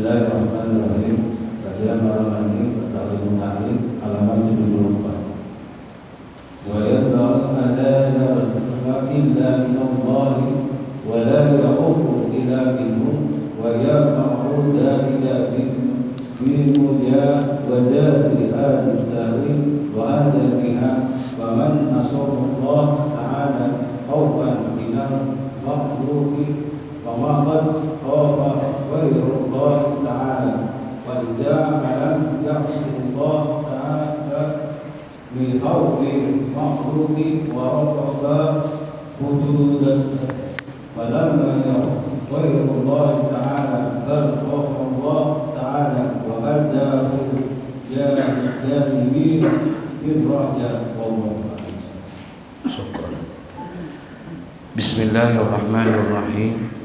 Bismillahirrahmanirrahim. Kajian malam ini Ta'limul Ta'lim halaman 74. Wa yad'u alla yarzuqa illa min Allah wa la yaqufu illa minhu wa yama'u dhalika bi mujawazati al-sahwi wa adabiha wa man nasara Allah ta'ala khawfan min al-makhluqi wa qad khafa ghayra Allah ta'ala fa iza lam ya'si Allah ta'ala bi hawli makhluqi wa raqaba hududas falamma ghayra Allah ta'ala bal khafa Allah ta'ala wa hadza janibi birrahja wallahu a'lam. Syukran. Bismillahirrahmanirrahim.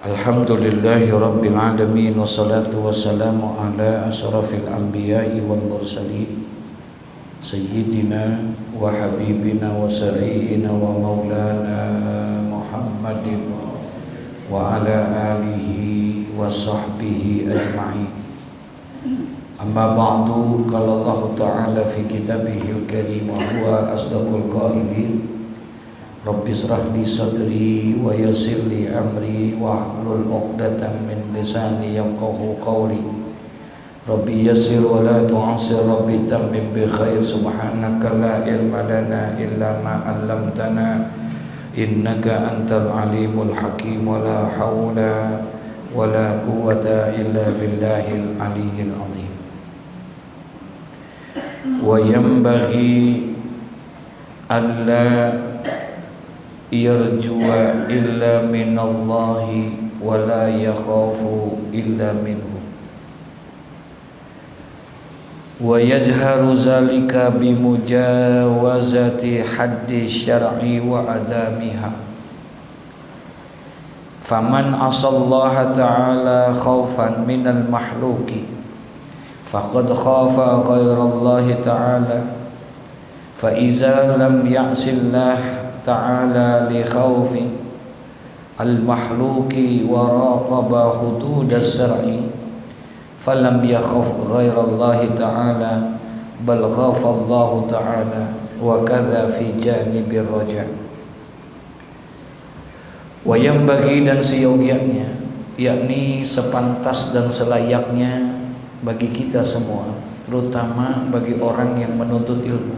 Alhamdulillahi rabbil alamin wassalatu wassalamu ala asyrafil anbiya'i wal mursalin sayyidina wa habibina wa safiina wa maulana Muhammadin wa ala alihi wa sahbihi ajma'in. Amma ba'du, qala Allah ta'ala fi kitabihil karim wa huwa asdaqul qailin. Rabbi israh li sadri wa yassir li amri wa hlul 'uqdatam min lisani yafqahu qawli. Rabbi yassir wa la tu'assir, Rabbi tammim bi khair. Subhanaka la ilma lana illa ma 'allamtana innaka antal alimul hakim. Wa la haula wa la quwwata illa billahil aliyyil azim. Wa yanbaghi alla yarjuwa illa minallahi wa la yakhafu illa minhu wa yajharu zalika bimujawazati haddi syar'i wa adamiha. Faman asallaha ta'ala khawfan minal mahluki faqad khafa ghairallahi ta'ala, fa iza lam ya'sillah ta'ala li khawfi al-mahluki wa raqaba hudud as-sar'i falam yakhaf ghairallahi ta'ala bal khafa Allah ta'ala wa kadha fi janibir raja. Wa yang bagi dan seyogyanya, yakni sepantas dan selayaknya bagi kita semua, terutama bagi orang yang menuntut ilmu,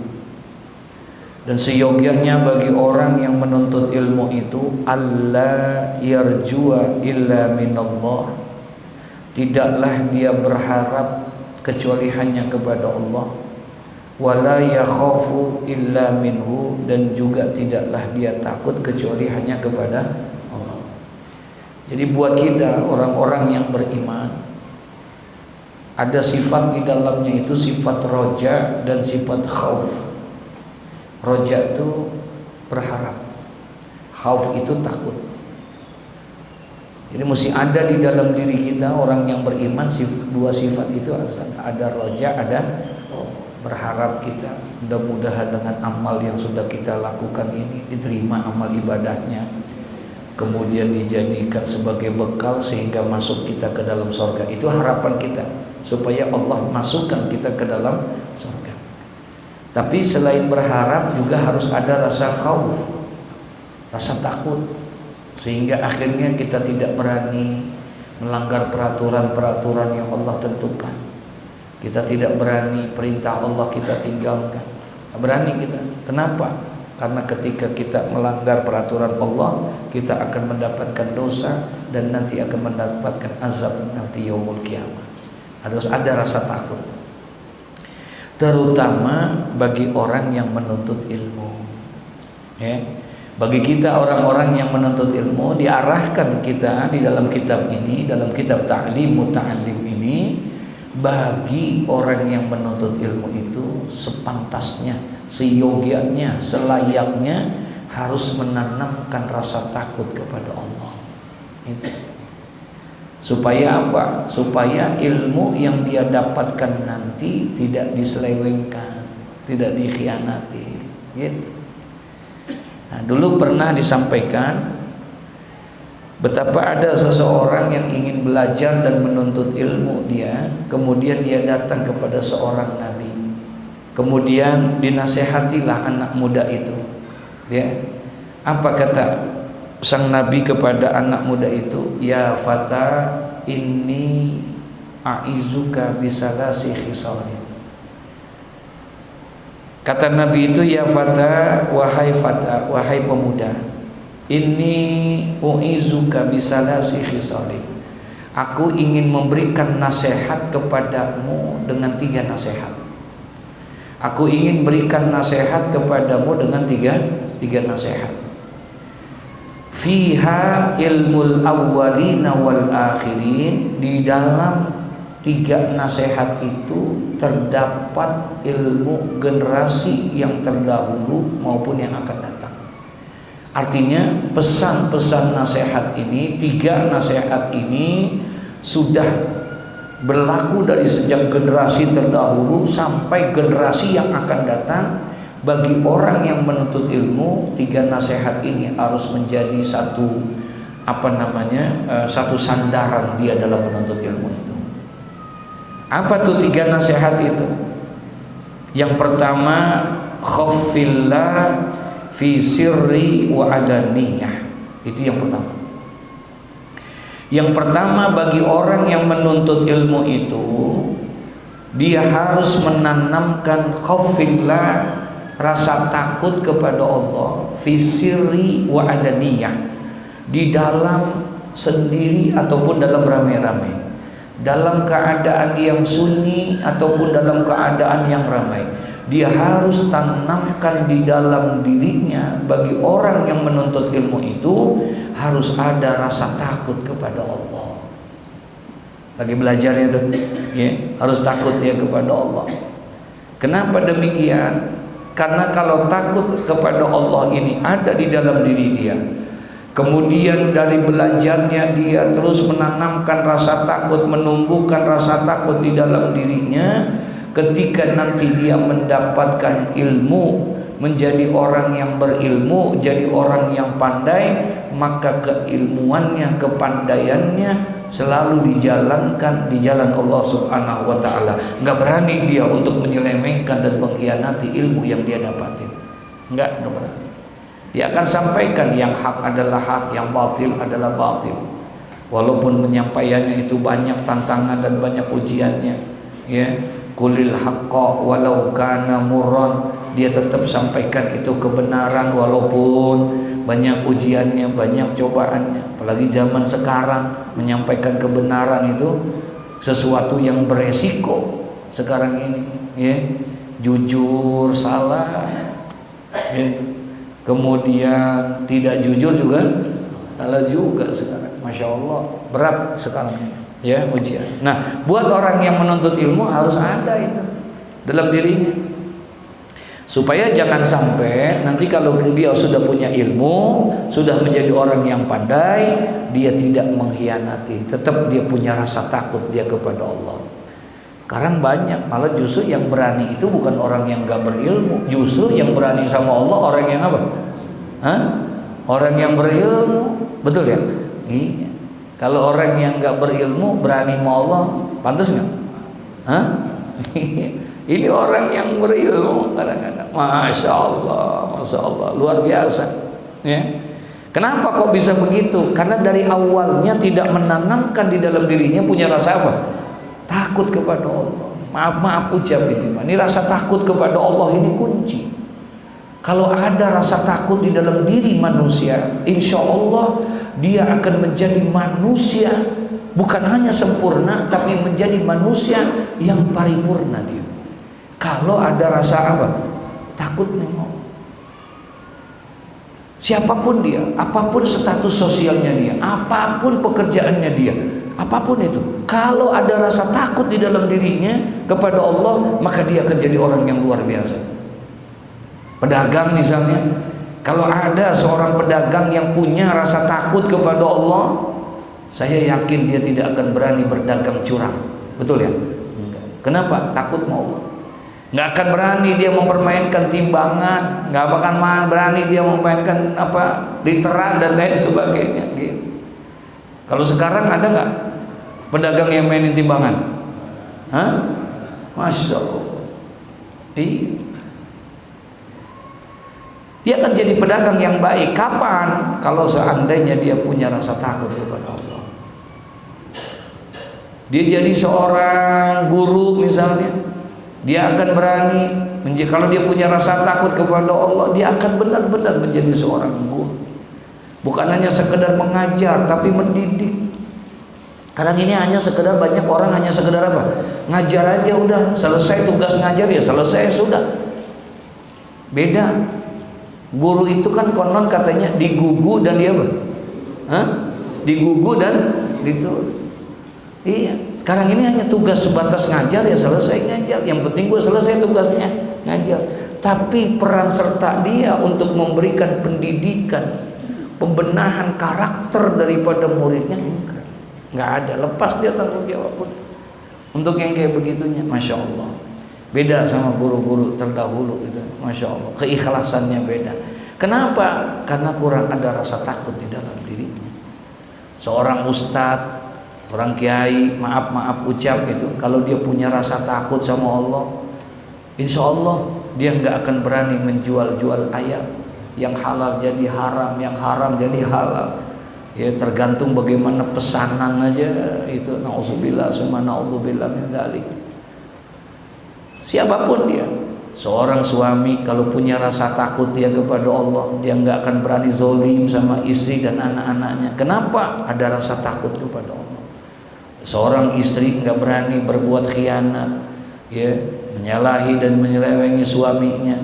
dan seyogyanya bagi orang yang menuntut ilmu itu, alla yarjua illa minallah, tidaklah dia berharap kecuali hanya kepada Allah, wala yakhafu illa minhu, dan juga tidaklah dia takut kecuali hanya kepada Allah. Jadi buat kita orang-orang yang beriman, ada sifat di dalamnya itu sifat roja dan sifat khauf. Roja itu berharap, khauf itu takut. Jadi mesti ada di dalam diri kita orang yang beriman, dua sifat itu ada roja, ada berharap. Kita mudah-mudahan dengan amal yang sudah kita lakukan ini diterima amal ibadahnya, kemudian dijadikan sebagai bekal sehingga masuk kita ke dalam surga. Itu harapan kita, supaya Allah masukkan kita ke dalam surga. Tapi selain berharap juga harus ada rasa khauf, rasa takut, sehingga akhirnya kita tidak berani melanggar peraturan-peraturan yang Allah tentukan. Kita tidak berani perintah Allah kita tinggalkan. Tidak berani kita. Kenapa? Karena ketika kita melanggar peraturan Allah, kita akan mendapatkan dosa dan nanti akan mendapatkan azab nanti yaumul kiamah. Harus ada rasa takut, terutama bagi orang yang menuntut ilmu. Bagi kita orang-orang yang menuntut ilmu, diarahkan kita di dalam kitab ini, dalam kitab Ta'limut Ta'lim ini, bagi orang yang menuntut ilmu itu sepantasnya, seyogyanya, selayaknya harus menanamkan rasa takut kepada Allah. Itu. Supaya apa? Supaya ilmu yang dia dapatkan nanti tidak diselewengkan, tidak dikhianati. Gitu. Nah, dulu pernah disampaikan Betapa ada seseorang yang ingin belajar dan menuntut ilmu dia, kemudian dia datang kepada seorang nabi. Kemudian dinasehatilah anak muda itu. Ya. Apa kata sang nabi kepada anak muda itu? Ya fata inni a'izuka bisalasi khisalin. Kata nabi itu, ya fata, wahai pemuda, inni u'izuka bisalasi khisalin. Aku ingin memberikan nasihat kepadamu dengan 3 nasihat. Aku ingin berikan nasihat kepadamu dengan tiga nasihat. Fiha ilmul awwalina wal akhirin. Di dalam 3 nasihat itu terdapat ilmu generasi yang terdahulu maupun yang akan datang. Artinya pesan-pesan nasihat ini, 3 nasihat ini sudah berlaku dari sejak generasi terdahulu sampai generasi yang akan datang. Bagi orang yang menuntut ilmu, 3 nasihat ini harus menjadi satu satu sandaran dia dalam menuntut ilmu itu. Apa tuh 3 nasihat itu? Yang pertama, khaffillah fi sirri wa alaniyah. Itu yang pertama. Yang pertama, bagi orang yang menuntut ilmu itu, dia harus menanamkan khaufillah, rasa takut kepada Allah, fi sirri wa alaniyah, di dalam sendiri ataupun dalam rame-rame, dalam keadaan yang sunyi ataupun dalam keadaan yang ramai. Dia harus tanamkan di dalam dirinya. Bagi orang yang menuntut ilmu itu harus ada rasa takut kepada Allah. Lagi belajar itu, ya, harus takut dia kepada Allah. Kenapa demikian? Karena kalau takut kepada Allah ini ada di dalam diri dia, kemudian dari belajarnya dia terus menanamkan rasa takut, menumbuhkan rasa takut di dalam dirinya. Ketika nanti dia mendapatkan ilmu, menjadi orang yang berilmu, jadi orang yang pandai, maka keilmuannya, kepandaiannya selalu dijalankan di jalan Allah Subhanahu wa ta'ala. Nggak berani dia untuk menyelewengkan dan mengkhianati ilmu yang dia dapatin. Nggak berani. Dia akan sampaikan yang hak adalah hak, yang batil adalah batil. Walaupun penyampaiannya itu banyak tantangan dan banyak ujiannya, ya. Kulil haqqa walau kana murran, dia tetap sampaikan itu kebenaran walaupun banyak ujiannya, banyak cobaannya. Apalagi zaman sekarang, menyampaikan kebenaran itu sesuatu yang beresiko sekarang ini, ya. Jujur salah, ya. Kemudian tidak jujur juga salah juga sekarang. Masya Allah, berat sekarang ini, ya, ujian. Nah, buat orang yang menuntut ilmu harus ada itu dalam dirinya, supaya jangan sampai nanti kalau dia sudah punya ilmu, sudah menjadi orang yang pandai, dia tidak mengkhianati, tetap dia punya rasa takut dia kepada Allah. Sekarang banyak, malah justru yang berani itu bukan orang yang gak berilmu, justru yang berani sama Allah orang yang apa? Orang yang berilmu, betul ya? Iya. Kalau orang yang gak berilmu berani sama Allah, pantas nggak? Ini orang yang berilmu kadang-kadang, masya Allah, luar biasa. Ya. Kenapa kok bisa begitu? Karena dari awalnya tidak menanamkan di dalam dirinya punya rasa apa? Takut kepada Allah. Maaf ucap ini rasa takut kepada Allah ini kunci. Kalau ada rasa takut di dalam diri manusia, insya Allah dia akan menjadi manusia bukan hanya sempurna, tapi menjadi manusia yang paripurna dia. Kalau ada rasa apa? Takut nih mau. Siapapun dia, apapun status sosialnya dia, apapun pekerjaannya dia, apapun itu, kalau ada rasa takut di dalam dirinya kepada Allah, maka dia akan jadi orang yang luar biasa. Pedagang misalnya, kalau ada seorang pedagang yang punya rasa takut kepada Allah, saya yakin dia tidak akan berani berdagang curang. Betul ya? Enggak. Kenapa? Takut sama Allah. Nggak akan berani dia mempermainkan timbangan, nggak akan berani dia memainkan literan dan lain sebagainya. Kalau sekarang ada nggak pedagang yang mainin timbangan? Hah? Masya Allah. Iya. Dia akan jadi pedagang yang baik. Kapan? Kalau seandainya dia punya rasa takut kepada Allah. Dia jadi seorang guru misalnya, dia akan berani kalau dia punya rasa takut kepada Allah, dia akan benar-benar menjadi seorang guru. Bukan hanya sekedar mengajar, tapi mendidik. Sekarang ini hanya sekedar, banyak orang hanya sekedar apa? Ngajar aja udah, selesai tugas ngajar ya selesai sudah. Beda. Guru itu kan konon katanya digugu dan dia apa? Hah? Digugu dan ditulis. Iya. Sekarang ini hanya tugas sebatas ngajar ya selesai ngajar. Yang penting gue selesai tugasnya ngajar. Tapi peran serta dia untuk memberikan pendidikan, pembenahan karakter daripada muridnya enggak ada. Lepas dia tanggung jawab pun. Untuk yang kayak begitunya, masya Allah. Beda sama guru-guru terdahulu itu, masya Allah. Keikhlasannya beda. Kenapa? Karena kurang ada rasa takut di dalam dirinya. Seorang ustadz, orang kiai, maaf ucap gitu, kalau dia punya rasa takut sama Allah, insya Allah dia nggak akan berani menjual-jual ayat. Yang halal jadi haram, yang haram jadi halal. Ya tergantung bagaimana pesanan aja itu. Nauzubillah summa naudzubillah min dzalik. Siapapun dia, seorang suami kalau punya rasa takut dia kepada Allah, dia nggak akan berani zolim sama istri dan anak-anaknya. Kenapa? Ada rasa takut kepada Allah. Seorang istri nggak berani berbuat khianat, ya, menyalahi dan menyelewengi suaminya,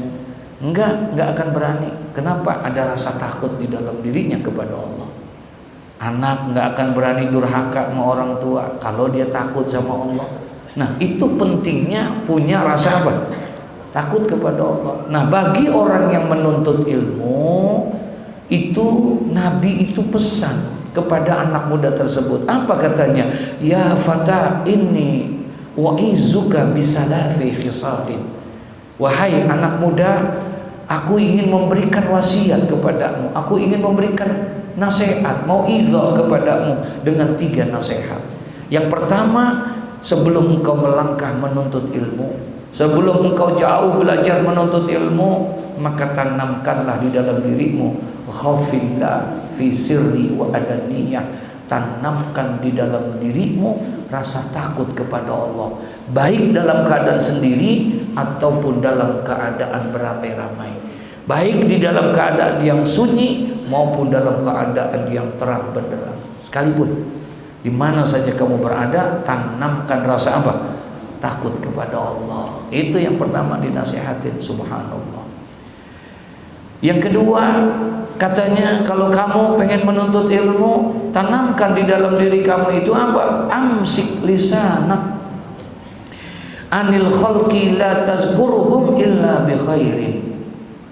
nggak akan berani. Kenapa? Ada rasa takut di dalam dirinya kepada Allah. Anak nggak akan berani durhaka sama orang tua kalau dia takut sama Allah. Nah itu pentingnya punya rasa apa? Takut kepada Allah. Nah bagi orang yang menuntut ilmu itu, Nabi itu pesan kepada anak muda tersebut. Apa katanya? Ya fata inni wa'izuka bisalathi khisalin. Wahai anak muda, aku ingin memberikan wasiat kepadamu, aku ingin memberikan nasihat, mau'izah kepadamu dengan 3 nasihat. Yang pertama, sebelum engkau melangkah menuntut ilmu, sebelum engkau jauh belajar menuntut ilmu, maka tanamkanlah di dalam dirimu khaufillah fi sirri wa adaniyah. Tanamkan di dalam dirimu rasa takut kepada Allah, baik dalam keadaan sendiri ataupun dalam keadaan beramai-ramai, baik di dalam keadaan yang sunyi maupun dalam keadaan yang terang benderang. Sekalipun di mana saja kamu berada, tanamkan rasa apa? Takut kepada Allah. Itu yang pertama dinasihatin, subhanallah. Yang kedua, katanya kalau kamu pengen menuntut ilmu, tanamkan di dalam diri kamu itu apa? Amsik lisanak anil khalqi la tazkurhum illa bi khairin.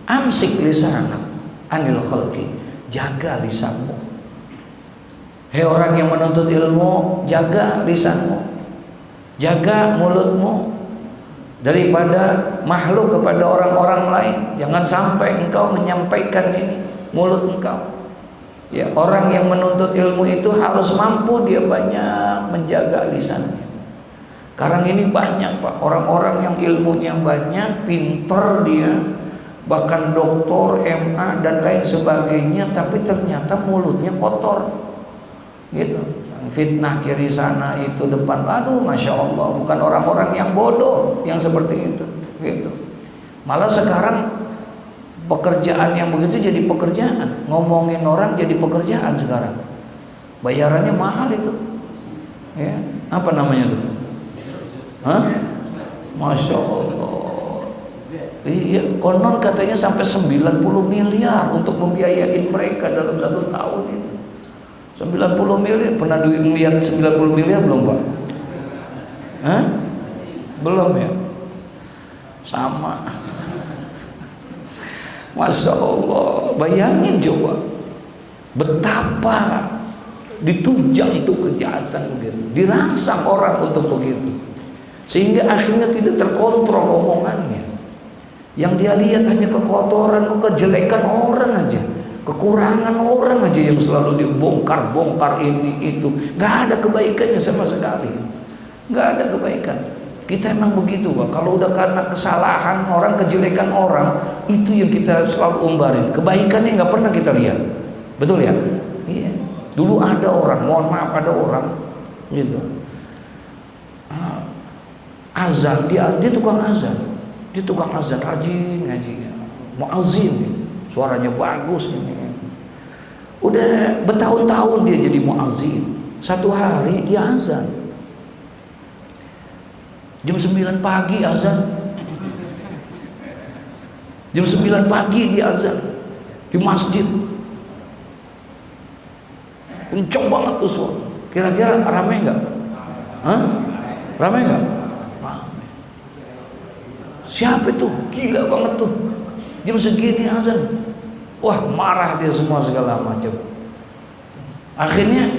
Amsik lisanak anil khalqi. Jaga lisanmu. Hei orang yang menuntut ilmu, jaga lisanmu, jaga mulutmu daripada makhluk kepada orang-orang lain. Jangan sampai engkau menyampaikan ini mulut engkau. Ya, orang yang menuntut ilmu itu harus mampu dia banyak menjaga lisannya. Sekarang ini banyak Pak, orang-orang yang ilmunya banyak, pintar dia, bahkan doktor, MA dan lain sebagainya, tapi ternyata mulutnya kotor gitu. Fitnah kiri sana itu depan, aduh masya Allah. Bukan orang-orang yang bodoh yang seperti itu gitu. Malah sekarang pekerjaan yang begitu jadi pekerjaan, ngomongin orang jadi pekerjaan sekarang. Bayarannya mahal itu ya. Apa namanya tuh? Hah? Masya Allah. Iya, konon katanya sampai 90 miliar untuk membiayain mereka dalam 1 tahun itu. 90 miliar, pernah lihat 90 miliar belum Pak? Hah? Belum ya? Sama. Masya Allah, bayangin coba betapa ditunjang itu kejahatan begitu, dirangsang orang untuk begitu, sehingga akhirnya tidak terkontrol omongannya. Yang dia lihat hanya kekotoran, kejelekan orang aja. Kekurangan orang aja yang selalu dibongkar-bongkar ini itu. Nggak ada kebaikannya sama sekali. Nggak ada kebaikan. Kita emang begitu, Pak. Kalau udah karena kesalahan orang, kejelekan orang, itu yang kita selalu umbarin. Kebaikannya nggak pernah kita lihat. Betul ya? Iya. Dulu ada orang, mohon maaf, ada orang gitu. Azan, dia tukang azan. Dia tukang azan, rajin ngajinya. Muazzin, suaranya bagus ini. Udah bertahun-tahun dia jadi muazzin. Satu hari dia azan jam 9 pagi azan. Jam 9 pagi dia azan di masjid. Kenceng banget tuh suara. Kira-kira ramai nggak? Hah? Ramai nggak? Ramai. Siapa itu? Gila banget tuh. Jam segini azan. Wah, marah dia semua segala macam. Akhirnya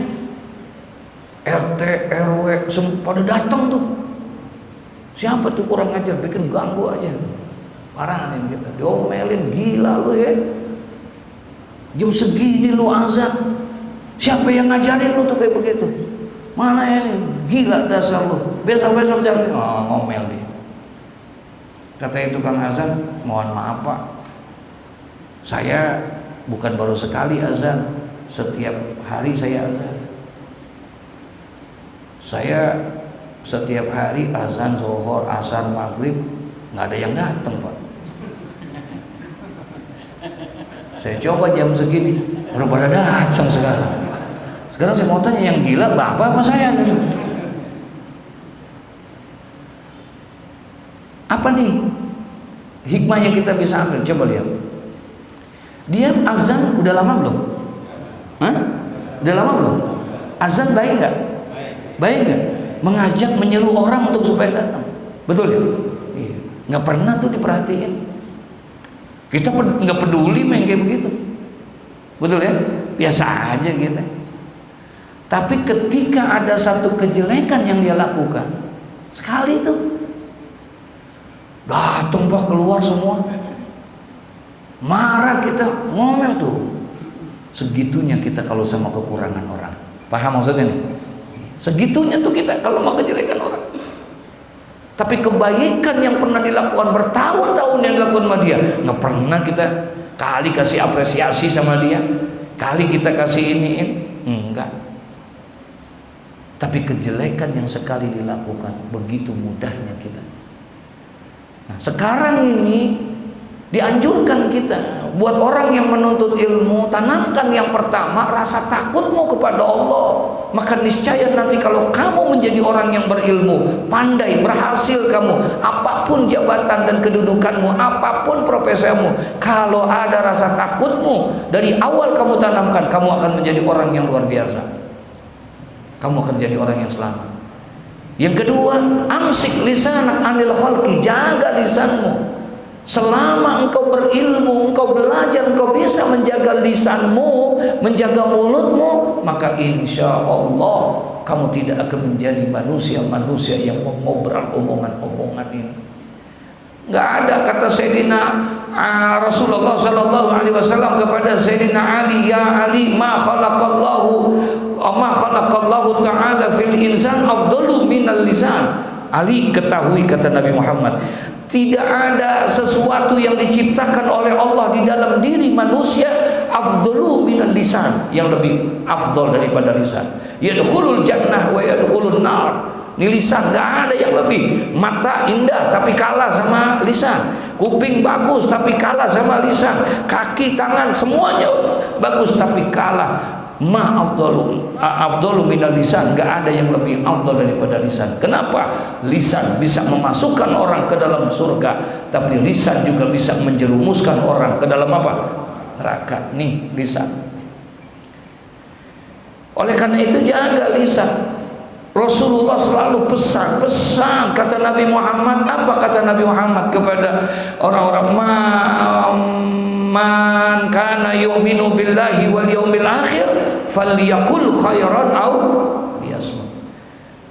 RT, RW semua pada datang tuh. Siapa tuh kurang ajar, bikin ganggu aja. Parahin kita, diomelin, gila lu ya. Jam segini lu azan. Siapa yang ngajarin lu tuh kayak begitu? Mana yang gila dasar lu. Besok-besok jangan ngomel dia. Kata itu Kang azan, mohon maaf Pak. Saya bukan baru sekali azan, setiap hari saya azan. Saya setiap hari azan zuhur, asar, maghrib, nggak ada yang datang Pak. Saya coba jam segini, baru pada datang sekarang. Sekarang saya mau tanya, yang gila bapak apa saya? Apa nih hikmah yang kita bisa ambil? Coba lihat. Dia azan udah lama belum? Hah? Udah lama belum? Azan baik nggak? Baik nggak? Mengajak, menyeru orang untuk supaya datang. Betul ya? Iya. Nggak pernah tuh diperhatiin. Kita nggak peduli main kayak begitu. Betul ya? Biasa aja kita. Tapi ketika ada satu kejelekan yang dia lakukan, sekali itu datang Pak, keluar semua. Marah kita, ngomel tuh. Segitunya kita kalau sama kekurangan orang. Paham maksudnya nih? Segitunya tuh kita kalau mau kejelekan orang. Tapi kebaikan yang pernah dilakukan bertahun-tahun yang dilakukan sama dia, nggak pernah kita kali kasih apresiasi sama dia, kali kita kasih iniin, enggak. Tapi kejelekan yang sekali dilakukan, begitu mudahnya kita. Nah, sekarang ini dianjurkan kita buat orang yang menuntut ilmu, tanamkan yang pertama rasa takutmu kepada Allah. Maka niscaya nanti kalau kamu menjadi orang yang berilmu, pandai, berhasil kamu, apapun jabatan dan kedudukanmu, apapun profesimu, kalau ada rasa takutmu dari awal kamu tanamkan, kamu akan menjadi orang yang luar biasa. Kamu akan jadi orang yang selamat. Yang kedua, amsik lisanak anil khalqi, jaga lisanmu. Selama engkau berilmu, engkau belajar, engkau bisa menjaga lisanmu, menjaga mulutmu, maka insya Allah kamu tidak akan menjadi manusia-manusia yang mengobrol omongan-omongan ini. Nggak ada kata Sayyidina Rasulullah SAW kepada Sayyidina Ali, ya Ali, ma khalaqallahu ta'ala fil insan afdalu minal lisan. Ali, ketahui, kata Nabi Muhammad, tidak ada sesuatu yang diciptakan oleh Allah di dalam diri manusia afdalu minal lisan, yang lebih afdal daripada lisan. Yadkhulul jannah wa yadkhulun nar. Ini lisan, gak ada yang lebih. Mata indah tapi kalah sama lisan. Kuping bagus tapi kalah sama lisan. Kaki, tangan, semuanya bagus tapi kalah. Afdalu minal lisan, gak ada yang lebih afdal daripada lisan. Kenapa? Lisan bisa memasukkan orang ke dalam surga, tapi lisan juga bisa menjerumuskan orang ke dalam apa? Neraka. Nih lisan. Oleh karena itu jaga lisan. Rasulullah selalu pesan, kata Nabi Muhammad. Apa kata Nabi Muhammad kepada orang-orang? Man kana yu'minu billahi wal yawmil akhir falyakul khairan aw liyasmut.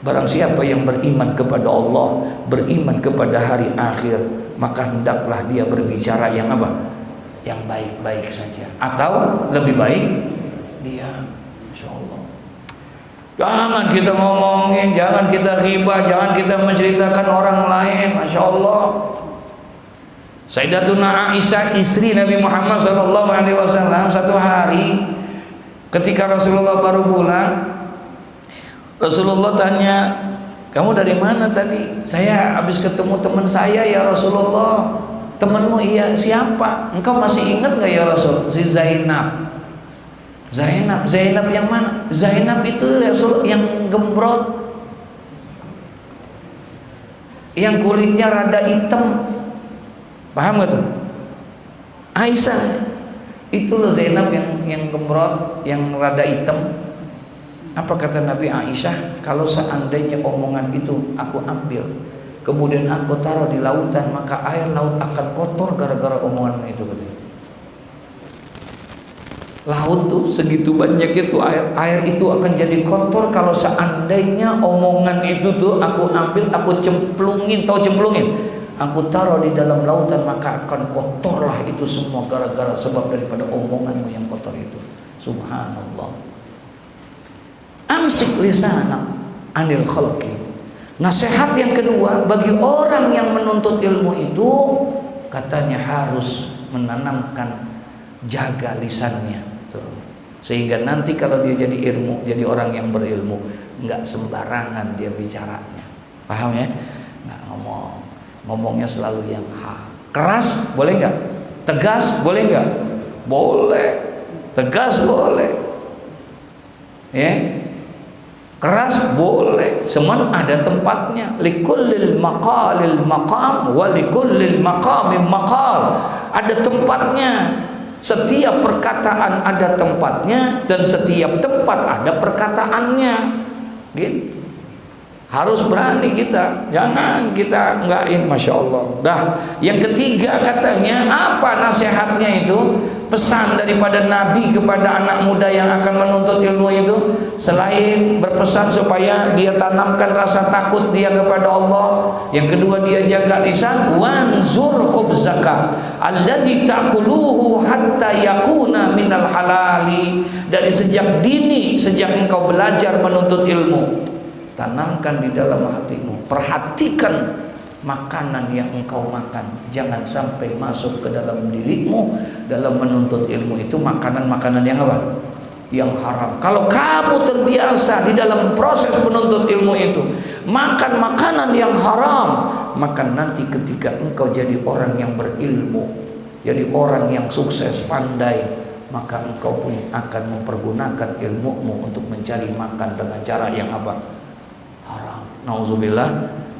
Barang siapa yang beriman kepada Allah, beriman kepada hari akhir, maka hendaklah dia berbicara yang apa? yang baik-baik saja, atau lebih baik diam. Insya Allah. Jangan kita ngomongin, jangan kita ghibah, jangan kita menceritakan orang lain. Masya Allah. Sayyidatuna Aisyah, istri Nabi Muhammad SAW, satu hari ketika Rasulullah baru pulang, Rasulullah tanya, kamu dari mana tadi? Saya habis ketemu teman saya ya Rasulullah. Temanmu? Iya. Siapa? Engkau masih ingat gak ya Rasul? Si Zainab. Zainab yang mana? Zainab itu Rasul yang gembrot, yang kulitnya rada hitam. Paham gak tuh? Aisyah itu loh, Zainab yang gembrot, yang rada hitam. Apa kata Nabi? Aisyah, kalau seandainya omongan itu aku ambil, kemudian aku taruh di lautan, maka air laut akan kotor gara-gara omongan itu. Laut tuh segitu banyak itu air itu akan jadi kotor kalau seandainya omongan itu tuh aku ambil, aku cemplungin, tahu cemplungin? Aku taruh di dalam lautan, maka akan kotorlah itu semua gara-gara sebab daripada omonganmu yang kotor itu. Subhanallah. Amsik lisanak anil khalqi. Nasihat yang kedua bagi orang yang menuntut ilmu itu, katanya harus menanamkan jaga lisannya tuh. Sehingga nanti kalau dia jadi orang yang berilmu, nggak sembarangan dia bicaranya. Paham ya? Nggak ngomongnya selalu yang keras boleh nggak? Tegas boleh nggak? Boleh. Tegas boleh. Ya. Keras boleh, semuanya ada tempatnya. Likullil maqalil maqam wa likullil maqamim maqal. Ada tempatnya. Setiap perkataan ada tempatnya dan setiap tempat ada perkataannya. Gitu. Harus berani kita, jangan kita enggakin. Masya Allah. Dah, yang ketiga katanya apa nasihatnya itu? Pesan daripada Nabi kepada anak muda yang akan menuntut ilmu itu, selain berpesan supaya dia tanamkan rasa takut dia kepada Allah, yang kedua dia jaga lisan. Wanzur khubzaka alladzi ta'kuluhu hatta yakuna minal halali. Dari sejak dini, sejak engkau belajar menuntut ilmu, tanamkan di dalam hatimu, perhatikan makanan yang engkau makan, jangan sampai masuk ke dalam dirimu dalam menuntut ilmu itu makanan-makanan yang apa? Yang haram. Kalau kamu terbiasa di dalam proses menuntut ilmu itu makan makanan yang haram, maka nanti ketika engkau jadi orang yang berilmu, jadi orang yang sukses, pandai, maka engkau pun akan mempergunakan ilmumu untuk mencari makan dengan cara yang apa? Haram. Nauzubillah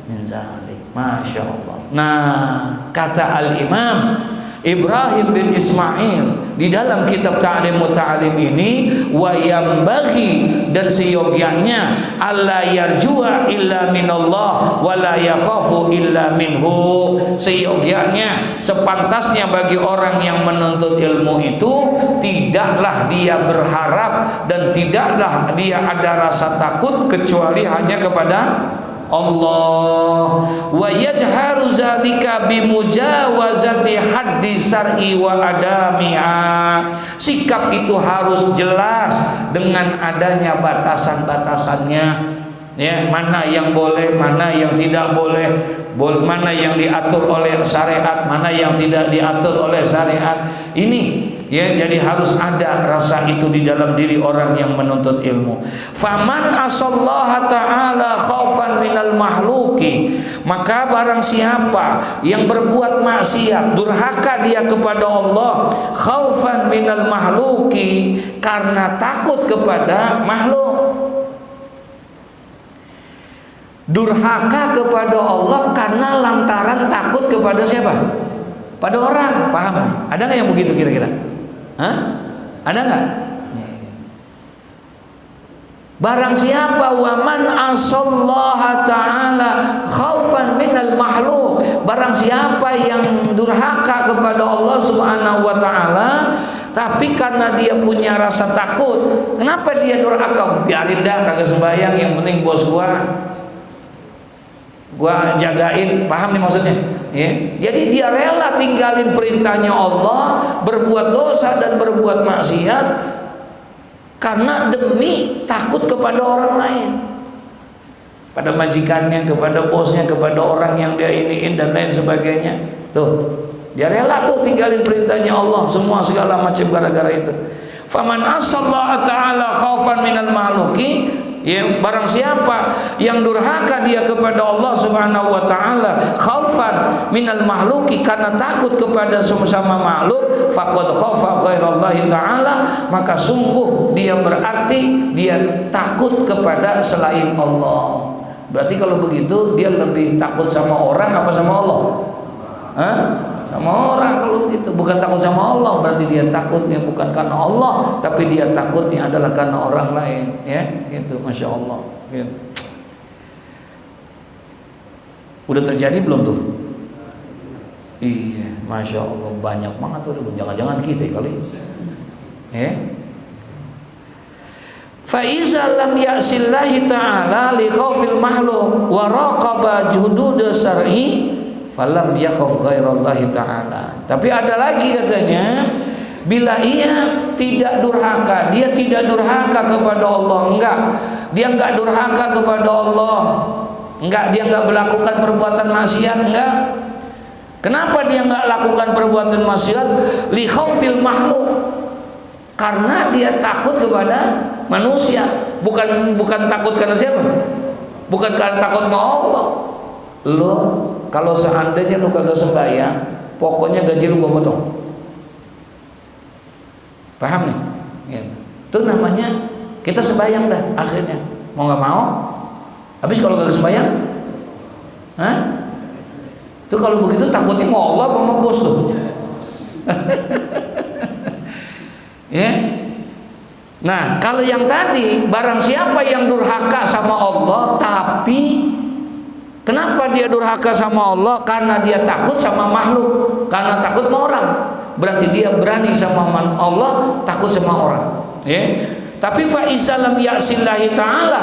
min zalik. Masya Allah. Nah, kata Al-Imam Ibrahim bin Ismail di dalam kitab Ta'limut Ta'lim ini, wa yambaghi, dan seyogyanya, alla yarjua illa minallah wa la yakhafu illa minhu. Seyogyanya, sepantasnya bagi orang yang menuntut ilmu itu, tidaklah dia berharap dan tidaklah dia ada rasa takut kecuali hanya kepada Allah. Wa yajharu zalika bimujawazati haddi syar'i wa adami'a. Sikap itu harus jelas dengan adanya batasan-batasannya, ya, mana yang boleh, mana yang tidak boleh, mana yang diatur oleh syariat, mana yang tidak diatur oleh syariat. Ini ya, jadi harus ada rasa itu di dalam diri orang yang menuntut ilmu. Faman asallaha ta'ala khaufan minal mahluki, maka barang siapa yang berbuat maksiat, durhaka dia kepada Allah, khaufan minal mahluki, karena takut kepada makhluk. Durhaka kepada Allah karena lantaran takut kepada siapa? Pada orang. Paham? Ada nggak yang begitu kira-kira? Hah? Ada nggak? Barang siapa waman asallaha ta'ala khaufan minal makhluk, barang siapa yang durhaka kepada Allah subhanahu wa ta'ala tapi karena dia punya rasa takut. Kenapa dia durhaka? Biarin dah, kagak sembahyang, yang penting bos gua. gua jagain, paham nih maksudnya? Ya. Jadi dia rela tinggalin perintahnya Allah, berbuat dosa dan berbuat maksiat karena demi takut kepada orang lain, pada majikannya, kepada bosnya, kepada orang yang dia iniin dan lain sebagainya. Tuh, dia rela tuh tinggalin perintahnya Allah, semua segala macam gara-gara itu. Faman asallaha ta'ala khaufan minal makhluqi, ya, barang siapa yang durhaka dia kepada Allah Subhanahu wa taala khaufan minal makhluqi, karena takut kepada sesama makhluk, faqad khaufa ghairallahi taala, maka sungguh dia berarti dia takut kepada selain Allah. Berarti kalau begitu dia lebih takut sama orang apa sama Allah? Hah? Sama orang kalau begitu. Bukan takut sama Allah, berarti dia takutnya bukan karena Allah, tapi dia takutnya adalah karena orang lain, ya. Gitu, Masya Allah, gitu. Udah terjadi belum tuh? Iya, Masya Allah, banyak banget tuh. Jangan-jangan kita kali, ya. Fa iza lam ya'sillahi ta'ala li khaufil mahluk wa raqaba hudud syar'i falam yakhaf ghairallahi ta'ala. Tapi ada lagi katanya, bila ia tidak durhaka, dia tidak durhaka kepada Allah, enggak, dia enggak durhaka kepada Allah, enggak, dia enggak melakukan perbuatan maksiat, enggak. Kenapa dia enggak lakukan perbuatan maksiat? Li khaufil makhluk, karena dia takut kepada manusia, bukan takut karena siapa? Bukan karena takut sama Allah. Lo kalau seandainya lu kagak sembahyang, pokoknya gaji lu gua potong. Paham nih? Gitu. Itu namanya kita sembahyang dah akhirnya. Mau nggak mau? Habis kalau kagak sembahyang, hah? Itu kalau begitu takutnya mau Allah apa mau bos tuh? Ya. Nah, kalau yang tadi, barang siapa yang durhaka sama Allah, tapi kenapa dia durhaka sama Allah? Karena dia takut sama makhluk, karena takut sama orang. Berarti dia berani sama Allah, takut sama orang. Ya. Tapi fa izalam ya'sillahi ta'ala,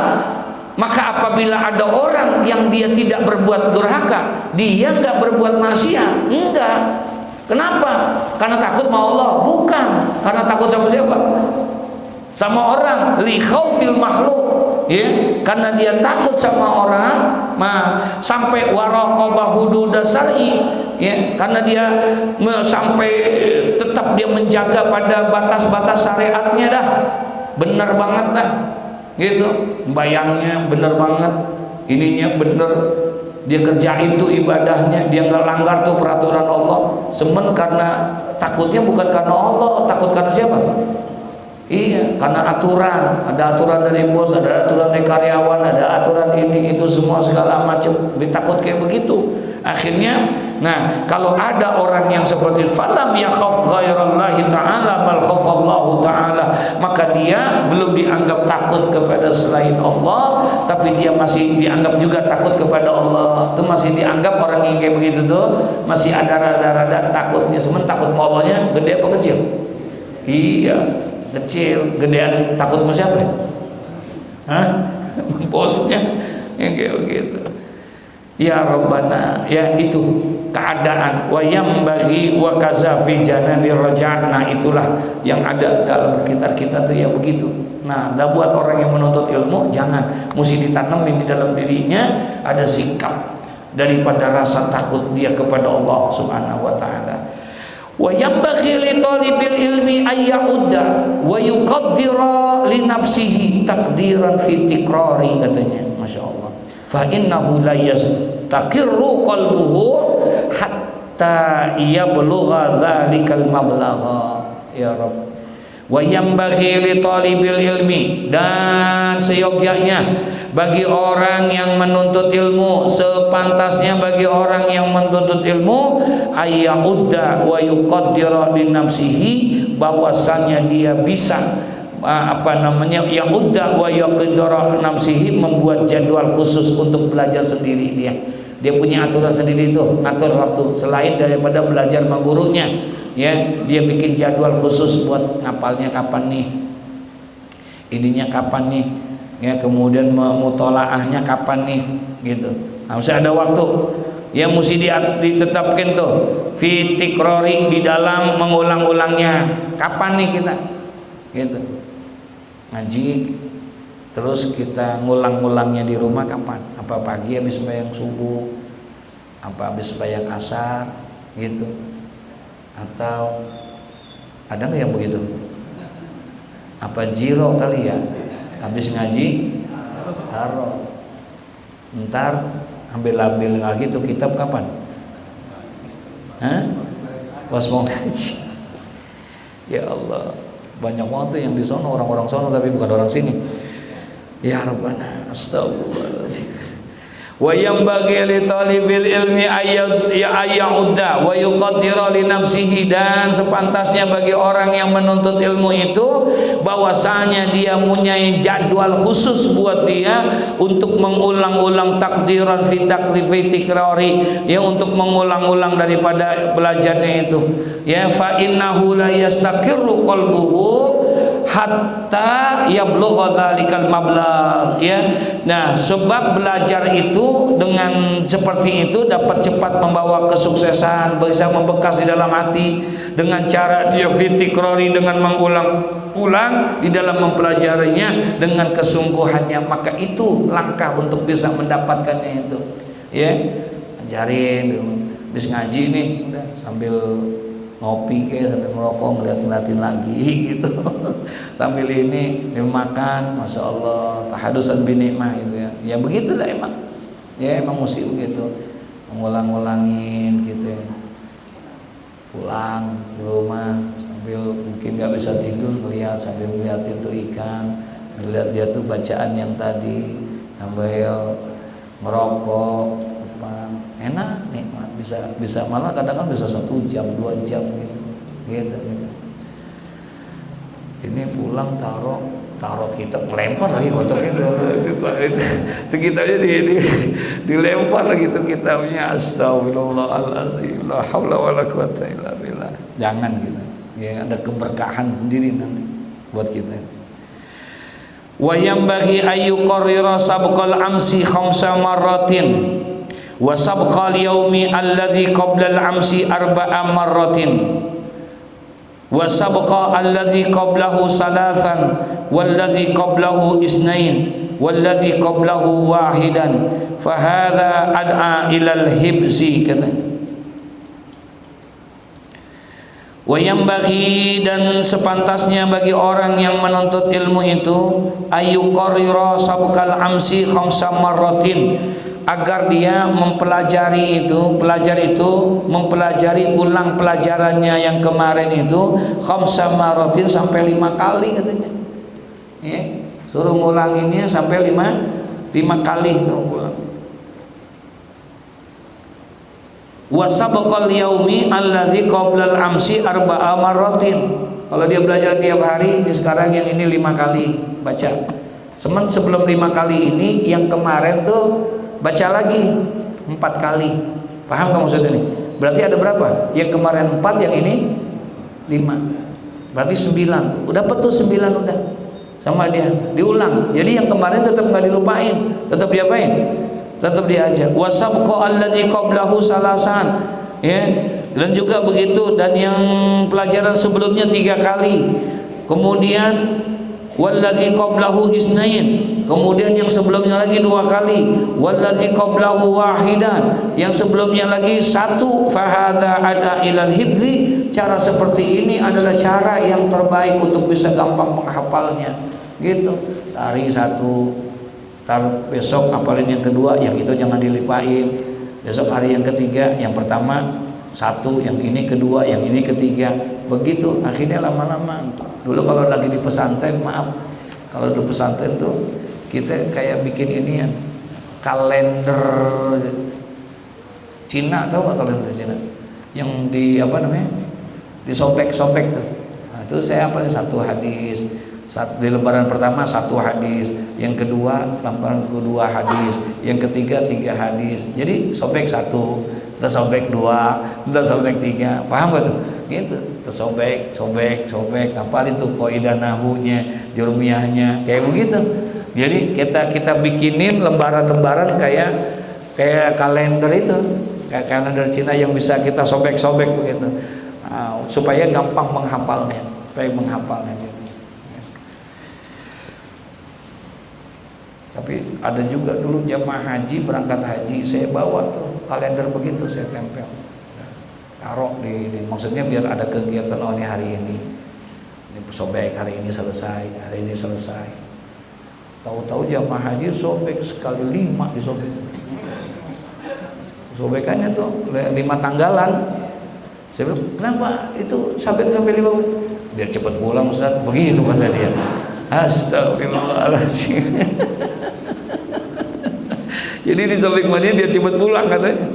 maka apabila ada orang yang dia tidak berbuat durhaka, dia enggak berbuat maksiat, enggak. Kenapa? Karena takut sama Allah? Bukan. Karena takut sama siapa? Sama orang, li khaufil makhluk, ya, karena dia takut sama orang, sampai waraqaba hudud syar'i, ya, karena dia sampai tetap dia menjaga pada batas-batas syariatnya dah, benar banget dah, gitu, bayangnya benar banget, ininya benar, dia kerjain tuh ibadahnya, dia nggak langgar tuh peraturan Allah, semen karena takutnya bukan karena Allah, takut karena siapa? Iya, karena aturan, ada aturan dari bos, ada aturan dari karyawan, ada aturan ini itu semua segala macam, ditakut kayak begitu. Akhirnya, nah, kalau ada orang yang seperti falam yakhaf ghairallahi ta'ala bal khafallahu ta'ala, maka dia belum dianggap takut kepada selain Allah, tapi dia masih dianggap juga takut kepada Allah. Itu masih dianggap orang yang kayak begitu tuh masih ada rada-rada takutnya. Semen takut Allahnya gede apa kecil? Iya, kecil. Gedean takut sama siapa? Hah? Bosnya yang kayak begitu. Ya Rabbana, ya itu keadaan wayam bagi wa kaza fi janabi raja'an. Nah, itulah yang ada dalam kita tuh ya begitu. Nah, dah buat orang yang menuntut ilmu jangan, mesti ditanamin di dalam dirinya ada sikap daripada rasa takut dia kepada Allah Subhanahu wa taala. Wa yambaghi li talibil ilmi ay ya'udda wa yuqaddira li nafsihi taqdiran fi tikrari, katanya. Masya Allah. Fa innahu la yastaqirru qalbuhu hatta yablugha dzalikal mablagha. Ya Rabb. Wa yambaghi li talibil ilmi, dan seyogyanya bagi orang yang menuntut ilmu, sepantasnya bagi orang yang menuntut ilmu, ayya'udda wa yuqaddira li nafsihi, bahwasannya dia bisa ya'udda wa yuqaddira nafsihi, membuat jadwal khusus untuk belajar sendiri. Dia punya aturan sendiri itu, atur waktu selain daripada belajar sama gurunya, ya, dia bikin jadwal khusus buat ngapalnya kapan nih, ininya kapan nih, Ya, kemudian mutolaahnya kapan nih gitu. Nah, mesti ada waktu yang mesti ditetapkan tuh, fi tikrori, di dalam mengulang-ulangnya. Kapan nih kita gitu ngaji, terus kita ngulang-ulangnya di rumah kapan? Apa pagi habis sembahyang subuh, apa habis sembahyang asar gitu, atau ada nggak yang begitu? Apa jiro kali ya, habis ngaji taruh, ntar ambil lagi tuh kitab kapan? Hah? Pas mau ngaji. Ya Allah, banyak banget tuh yang di sono, orang-orang sono tapi bukan orang sini. Ya Rabbana, astagfirullahaladzim. Wa yanbaghi li talibil ilmi ayya'udda wa yuqaddira li nafsihi, dan sepantasnya bagi orang yang menuntut ilmu itu bahwasanya dia mempunyai jadwal khusus buat dia untuk mengulang-ulang takdiran fi tikrari, ya, untuk mengulang-ulang daripada belajarnya itu, ya. Fa innahu la yastaqirru qalbuhu hatta yablugha dzalikal mablagh, ya. Nah, sebab belajar itu dengan seperti itu dapat cepat membawa kesuksesan, bisa membekas di dalam hati dengan cara dia fitikrori, dengan mengulang-ulang di dalam mempelajarinya dengan kesungguhannya. Maka itu langkah untuk bisa mendapatkannya itu, ya. Ajarin habis ngaji nih udah sambil ngopi kayak, sambil ngerokok, ngeliatin lagi gitu. Sambil ini makan, masya Allah, tahadusan binikmah gitu ya. Ya begitulah emang, ya emang mesti begitu, mengulang-ulangin gitu ya. Pulang di rumah sambil mungkin nggak bisa tidur, melihat sambil melihatin tuh ikan, melihat dia tuh bacaan yang tadi, sambil ngerokok, apa, enak, nikmat, bisa malah kadang kan bisa 1 jam 2 jam gitu. Ini pulang taruh kita melempar lagi kotor itu kita aja dilempar lagi tuh kitabnya. Astagfirullahaladzim, la haula wala quwata illa billah. Jangan gitu ya, ada keberkahan sendiri nanti buat kita. Wa yanbaghi ayyuqarrira sabqal amsi 5 marratin wa sabqal yaumi alladhi qabla al-amsi 4 marratin wa sabqa alladhi qablahu 3 walladhi qablahu 2 walladhi qablahu 1 fa hadha ad'a ilal hibzi, katanya. Wa yanbaghi, dan sepantasnya bagi orang yang menuntut ilmu itu, ayyuqarrira sabqal amsi 5 marratin, agar dia mempelajari itu, mempelajari ulang pelajarannya yang kemarin itu 5 marratin, sampai 5 kali katanya. Ya, suruh ngulanginnya sampai 5 kali itu ulang. Wa sabqal yaumi alladzi qabla al-amsi 4 marratin. Kalau dia belajar tiap hari, sekarang yang ini 5 kali baca. Sebelum 5 kali ini yang kemarin tuh baca lagi 4 kali. Paham kamu maksudnya ini? Berarti ada berapa? Yang kemarin 4, yang ini 5. Berarti 9 tuh. Udah dapat tuh 9 udah. Sama dia diulang. Jadi yang kemarin tetap enggak dilupain, tetap diapain? Tetap diajar. Wasabqa alladzi qablahu 3, ya. Dan juga begitu, dan yang pelajaran sebelumnya 3 kali. Kemudian walladzi qablahu 2, kemudian yang sebelumnya lagi 2 kali. Walladzi qablahu 1, yang sebelumnya lagi 1. Fahadha ada ilal hibzi, cara seperti ini adalah cara yang terbaik untuk bisa gampang menghafalnya gitu. Hari 1, tar besok hafalin yang kedua, yang itu jangan dilipain. Besok hari yang ketiga, yang pertama 1, yang ini kedua, yang ini ketiga, begitu. Akhirnya lama-lama. Dulu kalau lagi di pesantren, maaf, kalau di pesantren tuh kita kayak bikin ini ya, kalender Cina, tahu nggak kalender Cina? Yang di apa namanya? Disobek-sobek tuh. Nah, itu saya hafalin 1 hadis. Di lembaran pertama 1 hadis, yang kedua lembaran kedua hadis, yang ketiga 3 hadis. Jadi sobek 1, tersobek 2, tersobek 3. Paham gak tuh? Gitu, tersobek, sobek, hafal itu kaidah nahwunya, jurmiyahnya, kayak begitu. Jadi kita bikinin lembaran-lembaran kayak kalender itu, kayak kalender Cina yang bisa kita sobek-sobek begitu, supaya gampang menghafalnya, gitu. Tapi ada juga dulu jamaah haji berangkat haji, saya bawa tuh kalender begitu, saya tempel, taruh di maksudnya biar ada kegiatan ini hari ini sobek, hari ini selesai. Tahu-tahu jamaah haji sobek sekali 5 disobek. Sobekannya tuh 5 tanggalan. Saya bilang, kenapa itu sampai 5 menit? Biar cepat pulang Ustaz, begitu kata dia. Astagfirullahaladzim. Jadi disobek mana biar cepat pulang katanya.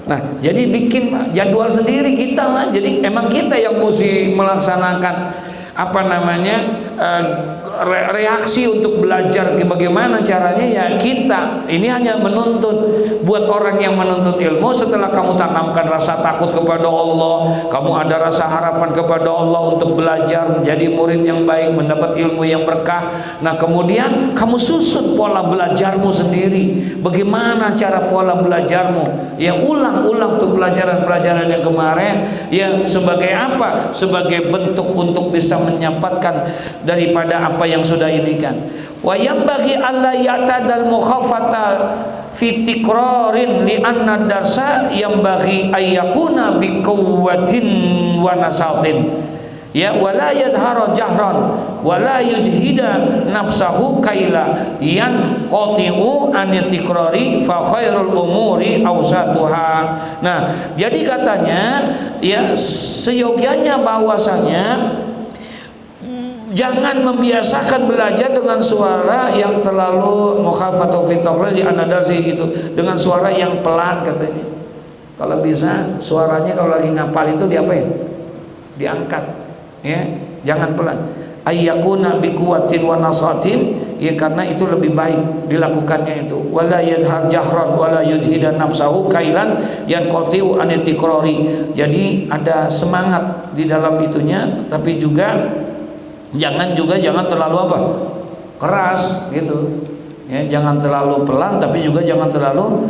Nah, jadi bikin jadwal sendiri kita lah. Jadi emang kita yang mesti melaksanakan reaksi untuk belajar bagaimana caranya, ya kita ini hanya menuntut. Buat orang yang menuntut ilmu, setelah kamu tanamkan rasa takut kepada Allah, kamu ada rasa harapan kepada Allah untuk belajar menjadi murid yang baik, mendapat ilmu yang berkah. Nah kemudian kamu susun pola belajarmu sendiri. Bagaimana cara pola belajarmu? Ya ulang-ulang tuh pelajaran-pelajaran yang kemarin. Ya sebagai apa? Sebagai bentuk untuk bisa menyempatkan daripada apa yang sudah ini kan. Wa yambaghi alla ya'tadal mukhafata fi tikrarin li anna darsa yambaghi ayyakuna bi quwwatin wa nasatin, ya wala yadhhara jahran wala yujhida nafsahu kaila yan qati'u an tikrari fa khairul umuri awsatuha. Nah jadi katanya ya seyogianya bahwasanya jangan membiasakan belajar dengan suara yang terlalu mukhafatu fi taqlid di anadarsi itu, dengan suara yang pelan katanya. Kalau bisa suaranya kalau lagi ngapal itu diapain? Diangkat, ya, jangan pelan. Ayyakuna biquwatin wa nasatin, ya karena itu lebih baik dilakukannya itu. Wala yadhhar jahran wala yudhida nafsahu kailan yanqati'u an tikrari. Jadi ada semangat di dalam itunya, tetapi juga jangan terlalu keras gitu, ya jangan terlalu pelan tapi juga jangan terlalu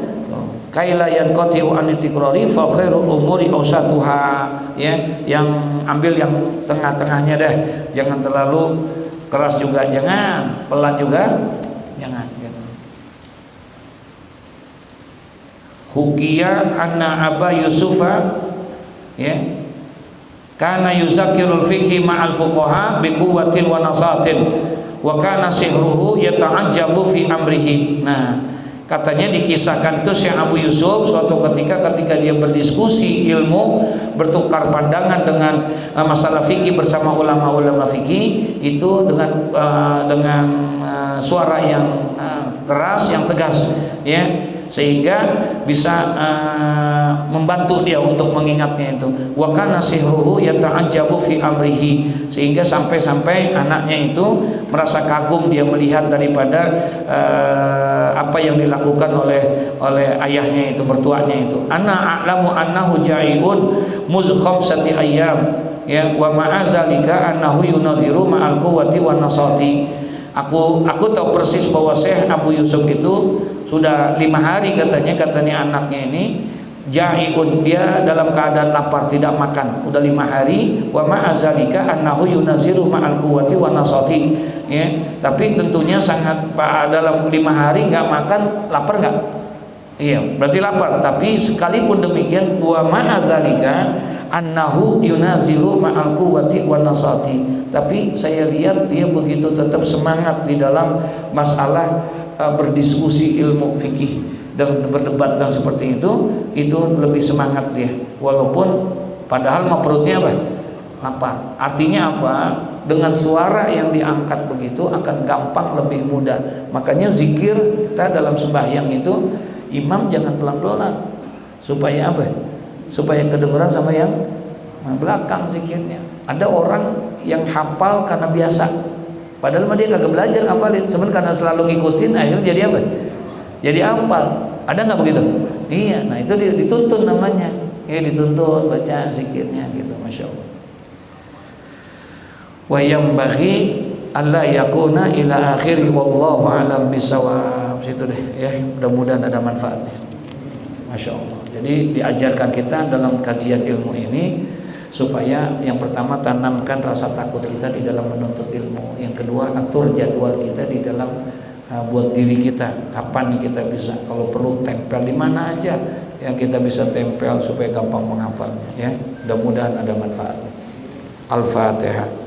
kaila yanqati'u an tikrari fa khairul umuri awsatuha, ya yang ambil yang tengah-tengahnya deh, jangan terlalu keras juga jangan, pelan juga jangan gitu. Hukiya anna Aba Yusufa, ya kana yuzakirul fiqhi ma'al fuqaha bi quwwatin wa nasatin wa kana sihruhu yata'ajjabu fi amrihi. Nah, katanya dikisahkan itu Syekh Abu Yusuf suatu ketika dia berdiskusi ilmu, bertukar pandangan dengan masalah fikih bersama ulama-ulama fikih itu dengan suara yang keras, yang tegas, ya sehingga bisa membantu dia untuk mengingatnya itu. Wa kana sihruhu yata'ajjabu fi amrihi, sehingga sampai anaknya itu merasa kagum dia melihat daripada apa yang dilakukan oleh ayahnya itu, mertuanya itu. Ana a'lamu annahu ja'iun muz khamsati ayyam, ya wa ma'azalika annahu yunadhiru ma'al quwwati wan nasati. Aku tahu persis bahwa Syekh Abu Yusuf itu sudah 5 hari katanya anaknya ini jaiun, dia dalam keadaan lapar tidak makan udah 5 hari. Wa ma'azalika annahu yunaziru ma'al quwwati wan nasati, ya tapi tentunya sangat dalam 5 hari nggak makan, lapar nggak? Iya berarti lapar, tapi sekalipun demikian wa ma'azalika annahu yunaziru ma'al quwwati wan nasati, tapi saya lihat dia begitu tetap semangat di dalam masalah berdiskusi ilmu fikih dan berdebat dan seperti itu lebih semangat dia, walaupun padahal mah perutnya lapar. Artinya apa? Dengan suara yang diangkat begitu akan gampang, lebih mudah. Makanya zikir kita dalam sembahyang itu imam jangan pelan-pelan supaya supaya kedengeran sama yang belakang zikirnya. Ada orang yang hafal karena biasa, padahal dia kagak belajar hafalin, sebenarnya karena selalu ngikutin akhirnya jadi jadi hafal. Ada nggak begitu? Iya, nah itu dituntun namanya, ya dituntun baca zikirnya gitu, masya Allah. Wa yambaghi alla yakuna ila akhiri wallahu alam bisawab. Situ deh ya, mudah-mudahan ada manfaatnya. Masya Allah. Jadi diajarkan kita dalam kajian ilmu ini supaya yang pertama tanamkan rasa takut kita di dalam menuntut ilmu, yang kedua atur jadwal kita di dalam buat diri kita, kapan nih kita bisa, kalau perlu tempel di mana aja yang kita bisa tempel supaya gampang menghafalnya ya. Mudah-mudahan ada manfaatnya. Al-Fatihah.